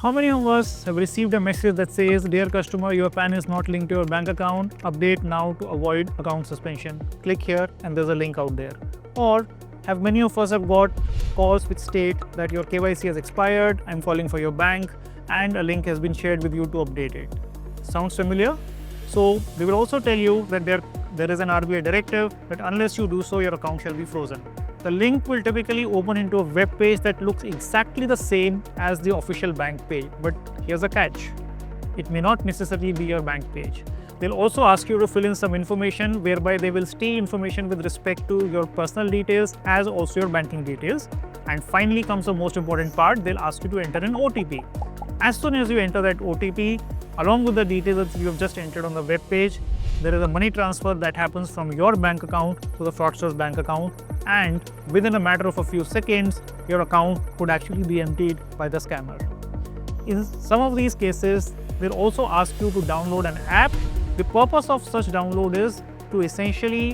How many of us have received a message that says, "Dear customer, your PAN is not linked to your bank account. Update now to avoid account suspension. Click here and there's a link out there." Or have many of us have got calls which state that your KYC has expired, I'm calling for your bank, and a link has been shared with you to update it. Sounds familiar? So we will also tell you that there is an RBI directive that unless you do so, your account shall be frozen. The link will typically open into a web page that looks exactly the same as the official bank page. But here's a catch. It may not necessarily be your bank page. They'll also ask you to fill in some information whereby they will steal information with respect to your personal details as also your banking details. And finally comes the most important part, they'll ask you to enter an OTP. As soon as you enter that OTP, along with the details that you have just entered on the web page, there is a money transfer that happens from your bank account to the fraudster's bank account, and within a matter of a few seconds, your account could actually be emptied by the scammer. In some of these cases, they'll also ask you to download an app. The purpose of such download is to essentially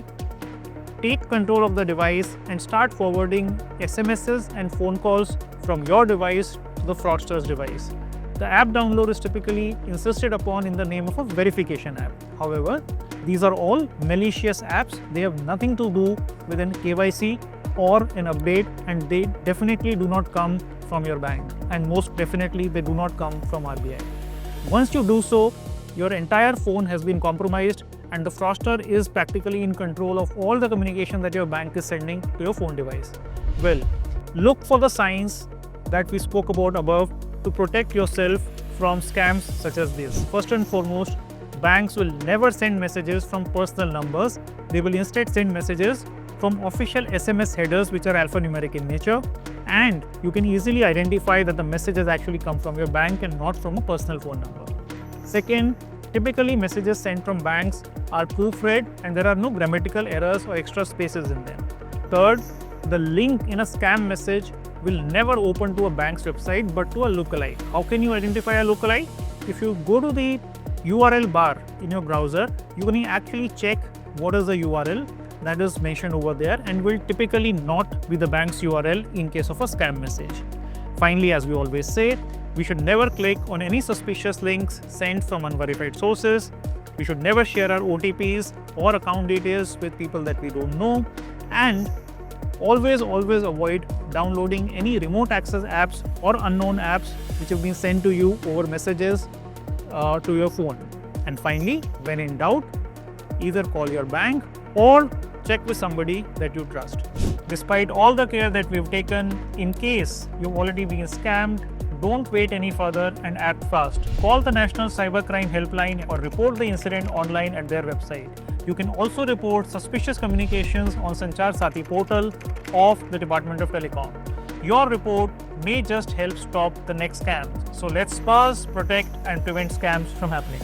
take control of the device and start forwarding SMSs and phone calls from your device to the fraudster's device. The app download is typically insisted upon in the name of a verification app. However, these are all malicious apps. They have nothing to do with an KYC or an update, and they definitely do not come from your bank. And most definitely, they do not come from RBI. Once you do so, your entire phone has been compromised, and the fraudster is practically in control of all the communication that your bank is sending to your phone device. Well, look for the signs that we spoke about above to protect yourself from scams such as this. First and foremost, banks will never send messages from personal numbers. They will instead send messages from official SMS headers which are alphanumeric in nature, and you can easily identify that the message has actually come from your bank and not from a personal phone number. Second, typically messages sent from banks are proofread and there are no grammatical errors or extra spaces in them. Third, the link in a scam message will never open to a bank's website but to a lookalike. How can you identify a lookalike? If you go to the URL bar in your browser, you can actually check what is the URL that is mentioned over there, and will typically not be the bank's URL in case of a scam message. Finally, as we always say, we should never click on any suspicious links sent from unverified sources. We should never share our OTPs or account details with people that we don't know, and always avoid downloading any remote access apps or unknown apps which have been sent to you over messages to your phone. And finally, when in doubt, either call your bank or check with somebody that you trust. Despite all the care that we've taken, in case you've already been scammed, don't wait any further and act fast. Call the National Cybercrime Helpline or report the incident online at their website. You can also report suspicious communications on Sanchar Saathi Portal of the Department of Telecom. Your report may just help stop the next scam. So let's pause, protect, and prevent scams from happening.